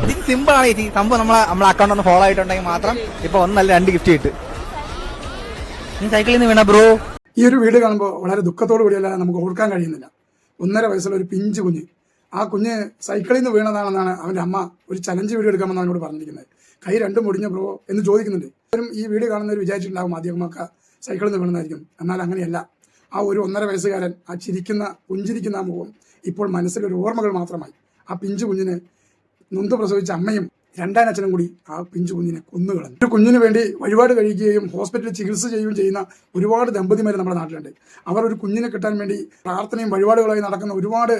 ഇത് സിമ്പിൾ ആണ് ചേച്ചി. സംഭവം നമ്മളെ അക്കൗണ്ട് ഒന്ന് ഫോളോ ആയിട്ടുണ്ടെങ്കിൽ മാത്രം ഇപ്പൊ ഒന്നല്ല 2 ഗിഫ്റ്റ് കിട്ടും. നീ സൈക്കിളിൽ നിന്ന് വീണ ബ്രോ. ഈ ഒരു വീട് കാണുമ്പോൾ വളരെ ദുഃഖത്തോടു കൂടിയല്ല നമുക്ക് ഓർക്കാൻ കഴിയുന്നില്ല. 1.5 വയസ്സുള്ള ഒരു പിഞ്ചു കുഞ്ഞ്, ആ കുഞ്ഞ് സൈക്കിളിൽ നിന്ന് വീണതാണെന്നാണ് അവൻ്റെ അമ്മ ഒരു ചലഞ്ച് വീഡിയോ എടുക്കാമെന്ന് അവനോട് പറഞ്ഞിരിക്കുന്നത്. കൈ രണ്ടും മുടിഞ്ഞ ബ്രോ എന്ന് ചോദിക്കുന്നുണ്ട്. ഈ വീട് കാണുന്നവർ വിചാരിച്ചിട്ടുണ്ടാകും ആദ്യമൊക്കെ സൈക്കിളിൽ നിന്ന് വീണതായിരിക്കും. എന്നാൽ അങ്ങനെയല്ല. ആ ഒരു 1.5 വയസ്സുകാരൻ, ആ പുഞ്ചിരിക്കുന്ന ആ മുഖം ഇപ്പോൾ മനസ്സിലൊരു ഓർമ്മകൾ മാത്രമായി. ആ പിഞ്ചു കുഞ്ഞിന് നൊന്ത് പ്രസവിച്ച അമ്മയും രണ്ടാനച്ഛനും കൂടി ആ പിഞ്ചു കുഞ്ഞിനെ കൊന്നുകളഞ്ഞു. ഒരു കുഞ്ഞിന് വേണ്ടി വഴിപാട് കഴിക്കുകയും ഹോസ്പിറ്റലിൽ ചികിത്സ ചെയ്യുകയും ചെയ്യുന്ന ഒരുപാട് ദമ്പതിമാർ നമ്മുടെ നാട്ടിലുണ്ട്. അവർ ഒരു കുഞ്ഞിനെ കിട്ടാൻ വേണ്ടി പ്രാർത്ഥനയും വഴിപാടുകളായി നടക്കുന്ന ഒരുപാട്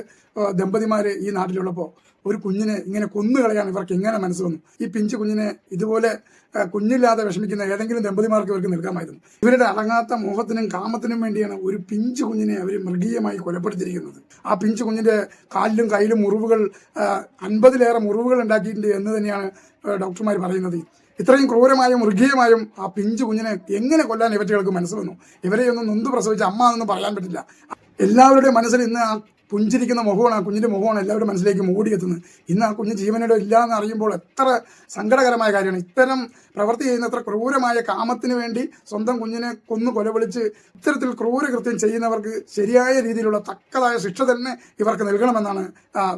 ദമ്പതിമാർ ഈ നാട്ടിലുള്ളപ്പോൾ ഒരു കുഞ്ഞിനെ ഇങ്ങനെ കൊന്നുകളയാൻ ഇവർക്ക് എങ്ങനെ മനസ്സ് വന്നു? ഈ പിഞ്ചു കുഞ്ഞിനെ ഇതുപോലെ കുഞ്ഞില്ലാതെ വിഷമിക്കുന്ന ഏതെങ്കിലും ദമ്പതിമാർക്ക് ഇവർക്ക് നൽകാമായിരുന്നു. ഇവരുടെ അടങ്ങാത്ത മോഹത്തിനും കാമത്തിനും വേണ്ടിയാണ് ഒരു പിഞ്ചു കുഞ്ഞിനെ അവർ മൃഗീയമായി കൊലപ്പെടുത്തിയിരിക്കുന്നത്. ആ പിഞ്ചു കുഞ്ഞിന്റെ കാലിലും കയ്യിലും മുറിവുകൾ 50-ലേറെ മുറിവുകൾ ഉണ്ടാക്കിയിട്ടുണ്ട് എന്ന് തന്നെയാണ് ഡോക്ടർമാർ പറയുന്നത്. ഇത്രയും ക്രൂരമായും മൃഗീയമായും ആ പിഞ്ചു കുഞ്ഞിനെ എങ്ങനെ കൊല്ലാൻ ഇവറ്റകൾക്ക് മനസ്സ് വന്നു? ഇവരെയൊന്നും നൊന്ത് പ്രസവിച്ച അമ്മ എന്നൊന്നും പറയാൻ പറ്റില്ല. എല്ലാവരുടെയും മനസ്സിൽ ഇന്ന് ആ പുഞ്ചിരിക്കുന്ന മുഖമാണ്, ആ കുഞ്ഞിൻ്റെ മുഖമാണ് എല്ലാവരുടെ മനസ്സിലേക്ക് ഓടിയെത്തുന്നത്. ഇന്ന് ആ കുഞ്ഞ് ജീവനോടെ ഇല്ല എന്ന് അറിയുമ്പോൾ എത്ര സങ്കടകരമായ കാര്യമാണ്. ഇത്തരം പ്രവൃത്തി ചെയ്യുന്ന എത്ര ക്രൂരമായ കാമത്തിന് വേണ്ടി സ്വന്തം കുഞ്ഞിനെ കൊലവിളിച്ച് ഇത്തരത്തിൽ ക്രൂരകൃത്യം ചെയ്യുന്നവർക്ക് ശരിയായ രീതിയിലുള്ള തക്കതായ ശിക്ഷ തന്നെ ഇവർക്ക് നൽകണമെന്നാണ്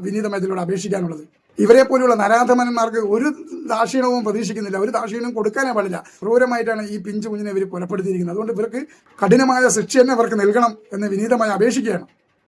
വിനീതമായി ഇതിലൂടെ അപേക്ഷിക്കാനുള്ളത്. ഇവരെ പോലെയുള്ള നരാധമന്മാർക്ക് ഒരു ദാക്ഷിണ്യവും പ്രതീക്ഷിക്കുന്നില്ല, ഒരു ദാക്ഷിണ്യവും കൊടുക്കാനേ പാടില്ല. ക്രൂരമായിട്ടാണ് ഈ പിഞ്ചു കുഞ്ഞിനെ ഇവർ കൊലപ്പെടുത്തിയിരിക്കുന്നത്. അതുകൊണ്ട് ഇവർക്ക് കഠിനമായ ശിക്ഷ തന്നെ ഇവർക്ക് നൽകണം എന്ന് വിനീതമായി അപേക്ഷിക്കുകയാണ്.